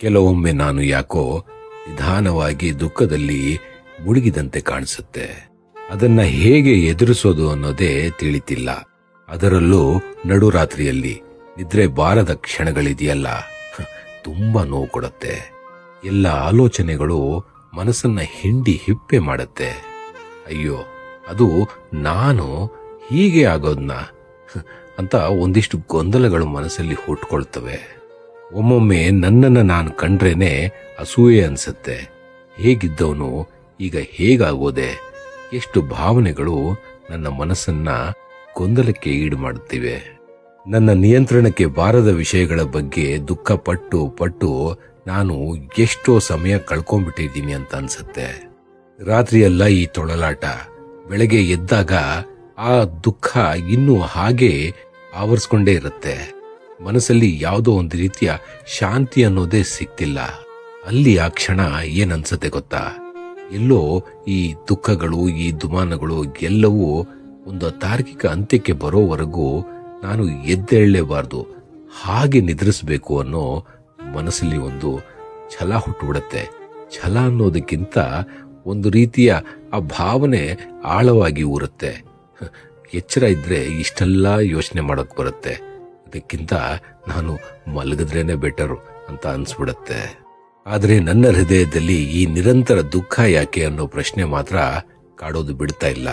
ಕೆಲವೊಮ್ಮೆ ನಾನು ಯಾಕೋ ನಿಧಾನವಾಗಿ ದುಃಖದಲ್ಲಿ ಮುಳುಗಿದಂತೆ ಕಾಣಿಸುತ್ತೆ. ಅದನ್ನ ಹೇಗೆ ಎದುರಿಸೋದು ಅನ್ನೋದೇ ತಿಳಿತಿಲ್ಲ. ಅದರಲ್ಲೂ ನಡುರಾತ್ರಿಯಲ್ಲಿ ನಿದ್ರೆ ಬಾರದ ಕ್ಷಣಗಳಿದೆಯಲ್ಲ, ತುಂಬಾ ನೋವು ಕೊಡುತ್ತೆ. ಎಲ್ಲ ಆಲೋಚನೆಗಳು ಮನಸ್ಸನ್ನ ಹಿಂಡಿ ಹಿಪ್ಪೆ ಮಾಡುತ್ತೆ. ಅಯ್ಯೋ, ಅದು ನಾನು ಹೀಗೆ ಆಗೋದ್ನ ಅಂತ ಒಂದಿಷ್ಟು ಗೊಂದಲಗಳು ಮನಸ್ಸಲ್ಲಿ ಹುಟ್ಕೊಳ್ತವೆ. ಒಮ್ಮೊಮ್ಮೆ ನನ್ನನ್ನು ನಾನು ಕಂಡ್ರೇನೆ ಅಸೂಯೆ ಅನ್ಸುತ್ತೆ. ಹೇಗಿದ್ದವನು ಈಗ ಹೇಗಾಗೋದೆ? ಎಷ್ಟು ಭಾವನೆಗಳು ನನ್ನ ಮನಸ್ಸನ್ನ ಗೊಂದಲಕ್ಕೆ ಈಡು ಮಾಡುತ್ತಿವೆ. ನನ್ನ ನಿಯಂತ್ರಣಕ್ಕೆ ಬಾರದ ವಿಷಯಗಳ ಬಗ್ಗೆ ದುಃಖ ಪಟ್ಟು ಪಟ್ಟು ನಾನು ಎಷ್ಟೋ ಸಮಯ ಕಳ್ಕೊಂಡ್ಬಿಟ್ಟಿದ್ದೀನಿ ಅಂತ ಅನ್ಸುತ್ತೆ. ರಾತ್ರಿಯೆಲ್ಲ ಈ ತೊಳಲಾಟ, ಬೆಳಗ್ಗೆ ಎದ್ದಾಗ ಆ ದುಃಖ ಇನ್ನೂ ಹಾಗೆ ಆವರಿಸ್ಕೊಂಡೇ ಇರುತ್ತೆ. ಮನಸ್ಸಲ್ಲಿ ಯಾವುದೋ ಒಂದು ರೀತಿಯ ಶಾಂತಿ ಅನ್ನೋದೇ ಸಿಗ್ತಿಲ್ಲ. ಅಲ್ಲಿ ಆ ಕ್ಷಣ ಏನನ್ಸತ್ತೆ ಗೊತ್ತಾ? ಎಲ್ಲೋ ಈ ದುಃಖಗಳು, ಈ ದುಮಾನಗಳು ಎಲ್ಲವೂ ಒಂದು ತಾರ್ಕಿಕ ಅಂತ್ಯಕ್ಕೆ ಬರೋವರೆಗೂ ನಾನು ಎದ್ದೇಳಲೇಬಾರ್ದು, ಹಾಗೆ ನಿದ್ರಿಸಬೇಕು ಅನ್ನೋ ಮನಸ್ಸಲ್ಲಿ ಒಂದು ಛಲ ಹುಟ್ಟುಬಿಡುತ್ತೆ. ಛಲ ಅನ್ನೋದಕ್ಕಿಂತ ಒಂದು ರೀತಿಯ ಆ ಭಾವನೆ ಆಳವಾಗಿ ಊರುತ್ತೆ. ಎಚ್ಚರ ಇದ್ರೆ ಇಷ್ಟೆಲ್ಲ ಯೋಚನೆ ಮಾಡೋಕ್ ಬರುತ್ತೆ. ಅದಕ್ಕಿಂತ ನಾನು ಮಲಗಿದ್ರೇನೆ ಬೆಟರು ಅಂತ ಅನ್ಸ್ಬಿಡತ್ತೆ. ಆದ್ರೆ ನನ್ನ ಹೃದಯದಲ್ಲಿ ಈ ನಿರಂತರ ದುಃಖ ಯಾಕೆ ಅನ್ನೋ ಪ್ರಶ್ನೆ ಮಾತ್ರ ಕಾಡೋದು ಬಿಡ್ತಾ ಇಲ್ಲ.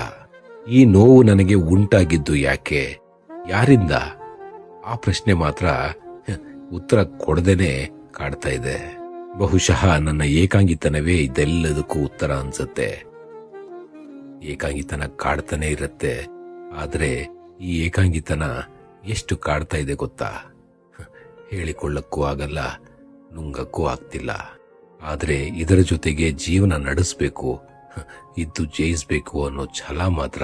ಈ ನೋವು ನನಗೆ ಉಂಟಾಗಿದ್ದು ಯಾಕೆ, ಯಾರಿಂದ? ಆ ಪ್ರಶ್ನೆ ಮಾತ್ರ ಉತ್ತರ ಕೊಡದೇನೆ ಕಾಡ್ತಾ ಇದೆ. ಬಹುಶಃ ನನ್ನ ಏಕಾಂಗಿತನವೇ ಇದೆಲ್ಲದಕ್ಕೂ ಉತ್ತರ ಅನ್ಸತ್ತೆ. ಏಕಾಂಗಿತನ ಕಾಡ್ತಾನೆ ಇರುತ್ತೆ. ಆದ್ರೆ ಈ ಏಕಾಂಗಿತನ ಎಷ್ಟು ಕಾಡ್ತಾ ಇದೆ ಗೊತ್ತಾ? ಹೇಳಿಕೊಳ್ಳಕ್ಕೂ ಆಗಲ್ಲ, ನುಂಗಕ್ಕೂ ಆಗ್ತಿಲ್ಲ. ಆದ್ರೆ ಇದರ ಜೊತೆಗೆ ಜೀವನ ನಡೆಸಬೇಕು, ಇದ್ದು ಜಯಿಸಬೇಕು ಅನ್ನೋ ಛಲ ಮಾತ್ರ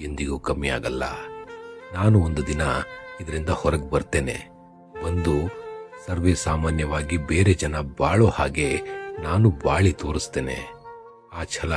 ಎಂದಿಗೂ ಕಮ್ಮಿ ಆಗಲ್ಲ. ನಾನು ಒಂದು ದಿನ ಇದರಿಂದ ಹೊರಗೆ ಬರ್ತೇನೆ. ಬಂದು ಸರ್ವೇ ಸಾಮಾನ್ಯವಾಗಿ ಬೇರೆ ಜನ ಬಾಳೋ ಹಾಗೆ ನಾನು ಬಾಳಿ ತೋರಿಸ್ತೇನೆ. ಆ ಛಲ